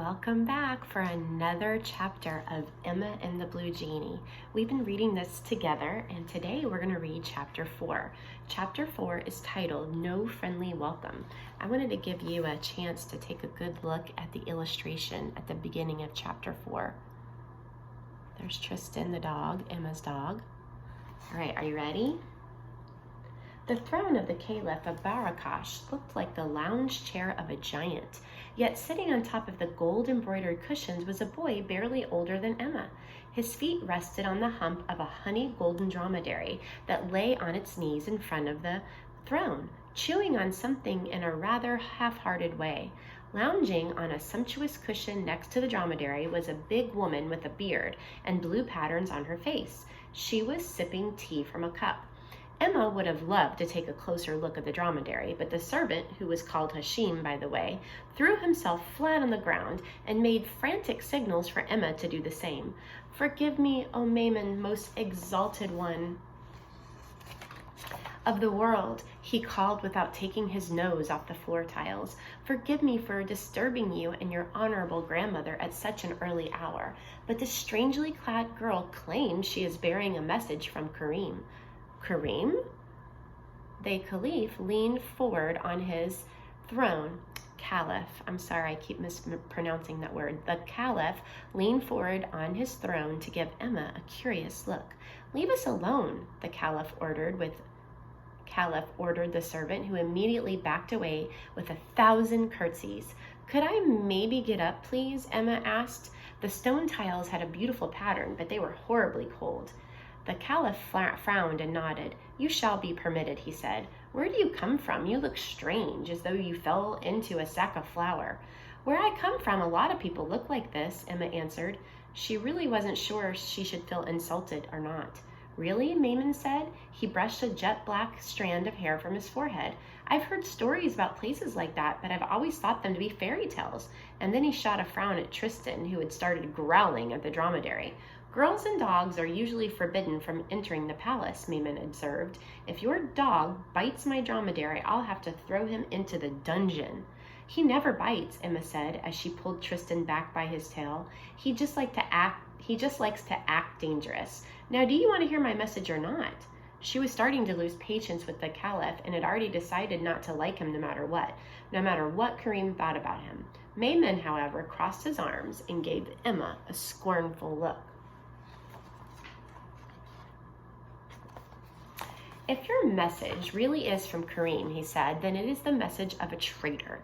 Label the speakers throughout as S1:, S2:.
S1: Welcome back for another chapter of Emma and the Blue Genie. We've been reading this together, and today we're going to read chapter 4. Chapter 4 is titled No Friendly Welcome. I wanted to give you a chance to take a good look at the illustration at the beginning of chapter 4. There's Tristan the dog, Emma's dog. All right, are you ready? The throne of the Caliph of Barakash looked like the lounge chair of a giant, yet sitting on top of the gold-embroidered cushions was a boy barely older than Emma. His feet rested on the hump of a honey-golden dromedary that lay on its knees in front of the throne, chewing on something in a rather half-hearted way. Lounging on a sumptuous cushion next to the dromedary was a big woman with a beard and blue patterns on her face. She was sipping tea from a cup. Emma would have loved to take a closer look at the dromedary, but the servant, who was called Hashim, by the way, threw himself flat on the ground and made frantic signals for Emma to do the same. "Forgive me, O Maimon, most exalted one of the world," he called without taking his nose off the floor tiles. "Forgive me for disturbing you and your honorable grandmother at such an early hour." But the strangely clad girl claims she is bearing a message from Karim. Karim? The Caliph leaned forward on his throne. Caliph, I'm sorry, I keep mispronouncing that word. The Caliph leaned forward on his throne to give Emma a curious look. "Leave us alone," the Caliph ordered the servant, who immediately backed away with 1,000 curtsies. "Could I maybe get up, please?" Emma asked. The stone tiles had a beautiful pattern, but they were horribly cold. The Caliph frowned and nodded. "You shall be permitted," he said. "Where do you come from? You look strange, as though you fell into a sack of flour." "Where I come from, a lot of people look like this," Emma answered. She really wasn't sure she should feel insulted or not. "Really?" Maimon said. He brushed a jet black strand of hair from his forehead. "I've heard stories about places like that, but I've always thought them to be fairy tales." And then he shot a frown at Tristan, who had started growling at the dromedary. "Girls and dogs are usually forbidden from entering the palace," Maimon observed. "If your dog bites my dromedary, I'll have to throw him into the dungeon." "He never bites," Emma said as she pulled Tristan back by his tail. He just likes to act dangerous. Now, do you want to hear my message or not?" She was starting to lose patience with the Caliph and had already decided not to like him no matter what Karim thought about him. Maimon, however, crossed his arms and gave Emma a scornful look. "If your message really is from Karim," he said, "then it is the message of a traitor.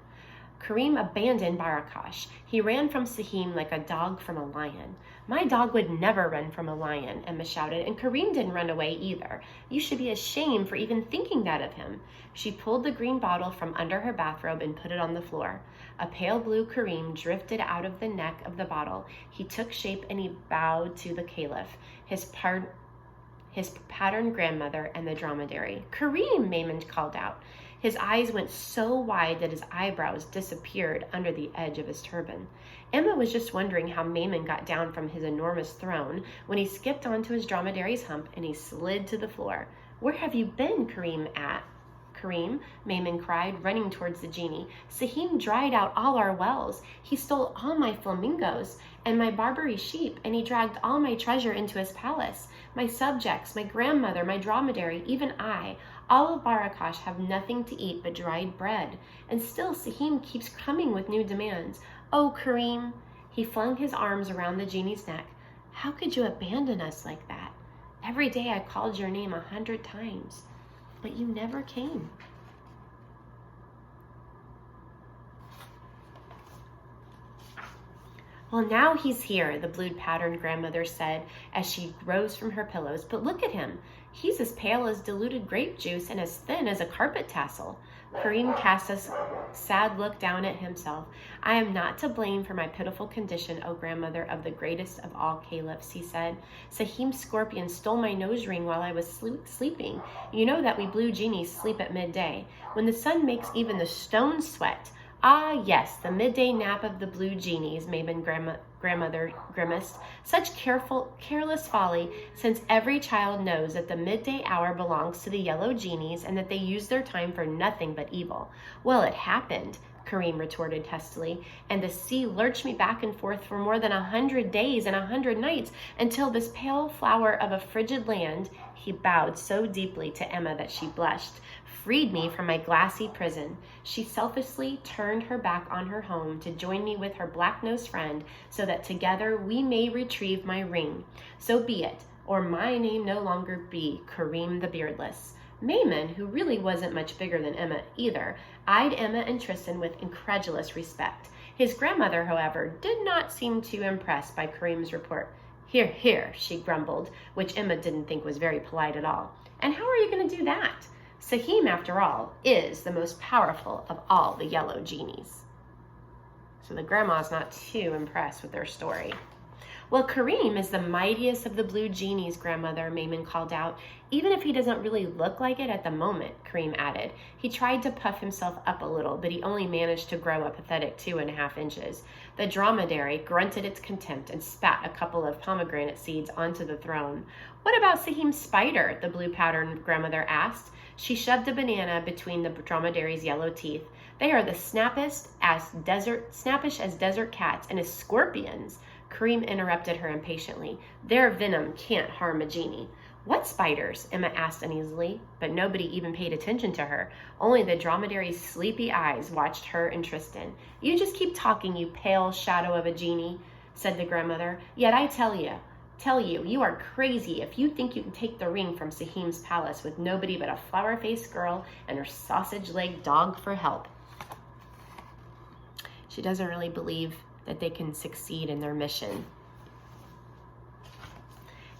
S1: Karim abandoned Barakash. He ran from Sahim like a dog from a lion." "My dog would never run from a lion," Emma shouted, "and Karim didn't run away either. You should be ashamed for even thinking that of him." She pulled the green bottle from under her bathrobe and put it on the floor. A pale blue Karim drifted out of the neck of the bottle. He took shape and he bowed to the Caliph, his patterned grandmother, and the dromedary. "Karim!" Maimon called out. His eyes went so wide that his eyebrows disappeared under the edge of his turban. Emma was just wondering how Maimon got down from his enormous throne when he skipped onto his dromedary's hump and he slid to the floor. "Where have you been, Karim?" Maimon cried, running towards the genie. "Sahim dried out all our wells. He stole all my flamingos and my Barbary sheep, and he dragged all my treasure into his palace. My subjects, my grandmother, my dromedary, even I, all of Barakash have nothing to eat but dried bread. And still Sahim keeps coming with new demands. Oh, Karim!" He flung his arms around the genie's neck. "How could you abandon us like that? Every day I called your name 100 times. But you never came." "Well, now he's here," the blue-patterned grandmother said as she rose from her pillows. "But look at him. He's as pale as diluted grape juice and as thin as a carpet tassel." Karim cast a sad look down at himself. "I am not to blame for my pitiful condition, O grandmother of the greatest of all caliphs," he said. "Sahim's scorpion stole my nose ring while I was sleeping. You know that we blue genies sleep at midday, when the sun makes even the stones sweat." "Ah, yes, the midday nap of the blue genies," Maimon grandmother grimaced. "Such careless folly, since every child knows that the midday hour belongs to the yellow genies and that they use their time for nothing but evil. Well, it happened. Kareem retorted testily, and the sea lurched me back and forth for more than 100 days and 100 nights until this pale flower of a frigid land, he bowed so deeply to Emma that she blushed, freed me from my glassy prison. She selfishly turned her back on her home to join me with her black-nosed friend so that together we may retrieve my ring. So be it, or my name no longer be Kareem the Beardless. Mayman, who really wasn't much bigger than Emma either, eyed Emma and Tristan with incredulous respect. His grandmother, however, did not seem too impressed by Kareem's report. Here, here, she grumbled, which Emma didn't think was very polite at all. And how are you going to do that? Sahim, after all, is the most powerful of all the yellow genies. So the grandma's not too impressed with their story. Well, Kareem is the mightiest of the blue genies, grandmother, Mayman called out. Even if he doesn't really look like it at the moment, Kareem added. He tried to puff himself up a little, but he only managed to grow a pathetic 2.5 inches. The dromedary grunted its contempt and spat a couple of pomegranate seeds onto the throne. What about Sahim's spider? The blue-patterned grandmother asked. She shoved a banana between the dromedary's yellow teeth. They are the snappish as desert cats and as scorpions. Kareem interrupted her impatiently. Their venom can't harm a genie. What spiders? Emma asked uneasily, but nobody even paid attention to her. Only the dromedary's sleepy eyes watched her and Tristan. You just keep talking, you pale shadow of a genie, said the grandmother. Yet I tell you, you are crazy if you think you can take the ring from Sahim's palace with nobody but a flower-faced girl and her sausage-legged dog for help. She doesn't really believe that they can succeed in their mission.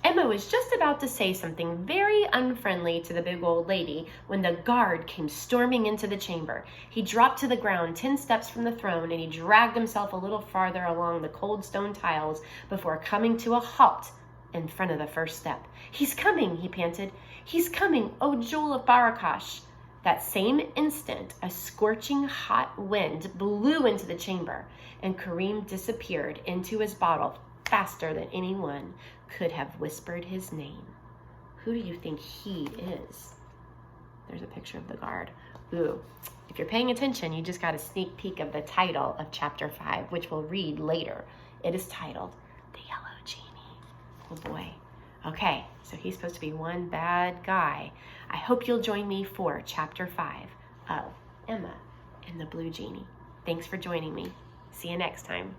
S1: Emma was just about to say something very unfriendly to the big old lady when the guard came storming into the chamber. He dropped to the ground 10 steps from the throne, and he dragged himself a little farther along the cold stone tiles before coming to a halt in front of the first step. He's coming, he panted. He's coming, O Jewel of Barakash. That same instant, a scorching hot wind blew into the chamber, and Kareem disappeared into his bottle faster than anyone could have whispered his name. Who do you think he is? There's a picture of the guard. Ooh, if you're paying attention, you just got a sneak peek of the title of chapter 5, which we'll read later. It is titled, The Yellow Genie. Oh boy. Okay, so he's supposed to be one bad guy. I hope you'll join me for chapter 5 of Emma and the Blue Genie. Thanks for joining me. See you next time.